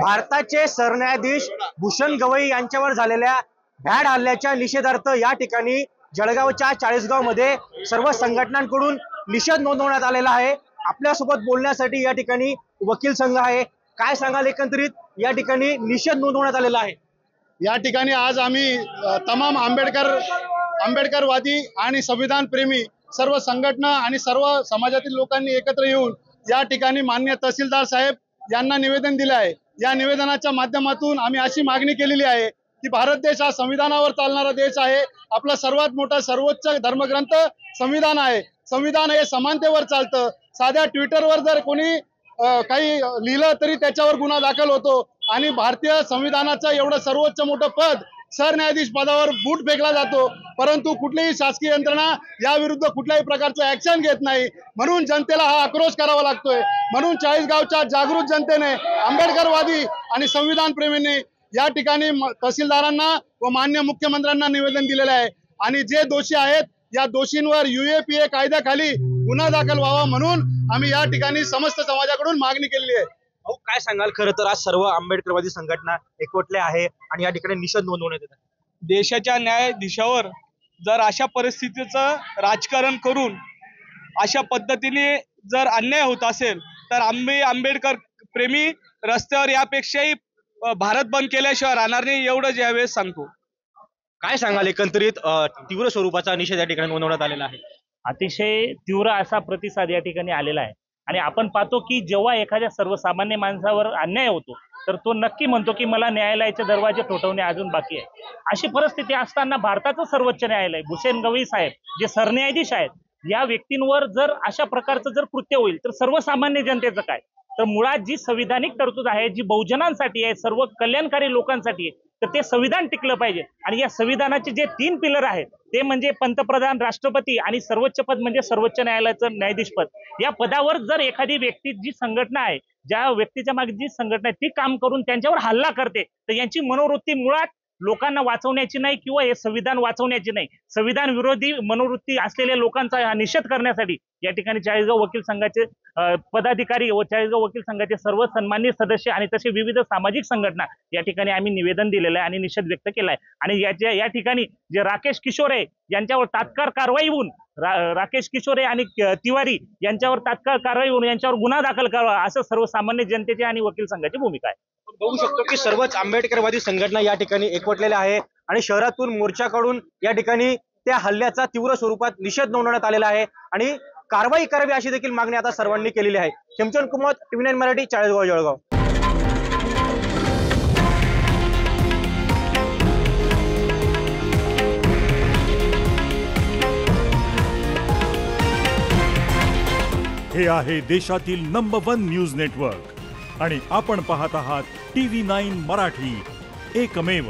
भारताचे सरन्यायाधीश भूषण गवई यांच्यावर झालेल्या भ्याड हल्ल्याच्या निषेधार्थ या ठिकाणी जळगावच्या चाळीसगाव मध्ये सर्व संघटनांकडून निषेध नोंदवण्यात आलेला आहे। आपल्यासोबत बोलण्यासाठी या ठिकाणी वकील संघ आहे। काय सांगाल, एकंदरीत या ठिकाणी निषेध नोंदवण्यात आलेला आहे। या ठिकाणी आज आम्ही तमाम आंबेडकरवादी आणि संविधान प्रेमी सर्व संघटना आणि सर्व समाजातील लोकांनी एकत्र येऊन या ठिकाणी माननीय तहसीलदार साहेब यांना निवेदन दिले आहे। या निवेदनाच्या माध्यमातून आम्ही अशी मागणी केलेली आहे की भारत देश हा संविधानावर चालणारा देश आहे। आपला सर्वात मोठा सर्वोच्च धर्मग्रंथ संविधान आहे। संविधान हे समानतेवर चालतं। साध्या ट्विटरवर जर कोणी काही लिहिलं तरी त्याच्यावर गुन्हा दाखल होतो आणि भारतीय संविधानाचं एवढं सर्वोच्च मोठं पद सरन्यायाधीश पदावर बूट फेकला जातो, परंतु कुठलीही शासकीय यंत्रणा या विरुद्ध कुठल्याही प्रकारचं ऍक्शन घेत नाही। म्हणून जनतेला हा आक्रोश करावा लागतोय। म्हणून चाळीसगावच्या जागृत जनतेने, आंबेडकरवादी आणि संविधान प्रेमींनी या ठिकाणी तहसीलदारांना व माननीय मुख्यमंत्र्यांना निवेदन दिलेले आहे आणि जे दोषी आहेत या दोषींवर UAPA कायद्याखाली गुन्हा दाखल व्हावा म्हणून आम्ही या ठिकाणी समस्त समाजाकडून मागणी केलेली आहे। काय सांगाल, खरं तर आज सर्व आंबेडकरवादी संघटना एकवटल्या आहे आणि या ठिकाणी निषेध नोंदवण्यात येत आहे। देशाच्या न्यायाधीशावर जर अशा परिस्थितीचं राजकारण करून अशा पद्धतीने जर अन्याय होत असेल तर आम्ही आंबेडकर प्रेमी रस्त्यावर यापेक्षाही भारत बंद केल्याशिवाय राहणार नाही, एवढं यावेळेस सांगतो। काय सांगाल, एकंदरीत तीव्र स्वरूपाचा निषेध या ठिकाणी नोंदवण्यात आलेला आहे। अतिशय तीव्र असा प्रतिसाद या ठिकाणी आलेला आहे आणि आपण पाहतो की जेव्हा एखाद्या सर्वसामान्य माणसावर अन्याय होतो तर तो नक्की म्हणतो की मला न्यायालयाचे दरवाजे ठोठवणे अजून बाकी आहे। अशी परिस्थिती असताना भारताचं सर्वोच्च न्यायालय भूषण गवई साहेब जे सरन्यायाधीश आहेत, या व्यक्तींवर जर अशा प्रकारचं जर कृत्य होईल तर सर्वसामान्य जनतेचं काय? तर मुळात जी संविधानिक तरतूद आहे, जी बहुजनांसाठी आहे, सर्व कल्याणकारी लोकांसाठी आहे, तर ते संविधान टिकलं पाहिजे। आणि या संविधानाचे जे 3 पिलर आहेत ते म्हणजे पंतप्रधान, राष्ट्रपती आणि सर्वोच्च पद म्हणजे सर्वोच्च न्यायालयाचं न्यायाधीश पद। या पदावर जर एखादी व्यक्ती, जी संघटना आहे, ज्या व्यक्तीच्या मागे जी संघटना आहे ती काम करून त्यांच्यावर हल्ला करते, तर यांची मनोवृत्ती मुळात लोकांना वाचवण्याची नाही किंवा हे संविधान वाचवण्याची नाही। संविधान विरोधी मनोवृत्ती असलेल्या लोकांचा निषेध करण्यासाठी या ठिकाणी चाळीसगाव वकील संघाचे पदाधिकारी व चाळीसगाव वकील संघाचे सर्व सन्माननीय सदस्य आणि तसे विविध सामाजिक संघटना या ठिकाणी आम्ही निवेदन दिलेलं आहे आणि निषेध व्यक्त केला आहे। आणि या ठिकाणी जे राकेश किशोरे यांच्यावर तात्काळ कारवाई होऊन राकेश किशोरे आणि तिवारी यांच्यावर तात्काळ कारवाई होऊन यांच्यावर गुन्हा दाखल करावा असं सर्वसामान्य जनतेची आणि वकील संघाची भूमिका आहे। बघू शकतो की सर्वच आंबेडकरवादी संघटना या ठिकाणी एकवटलेल्या आहे आणि शहरातून मोर्चा काढून या ठिकाणी त्या हल्ल्याचा तीव्र स्वरूपात निषेध नोंदवण्यात आलेला आहे आणि कारवाई करावी अशी देखील मागणी आता सर्वांनी केलेली आहे। खेमचंद कुमार, TV9 मराठी, चाळीसगाव, जळगाव। हे आहे देशातील नंबर 1 न्यूज नेटवर्क आणि आपण पाहत आहात TV9 मराठी, एकमेव।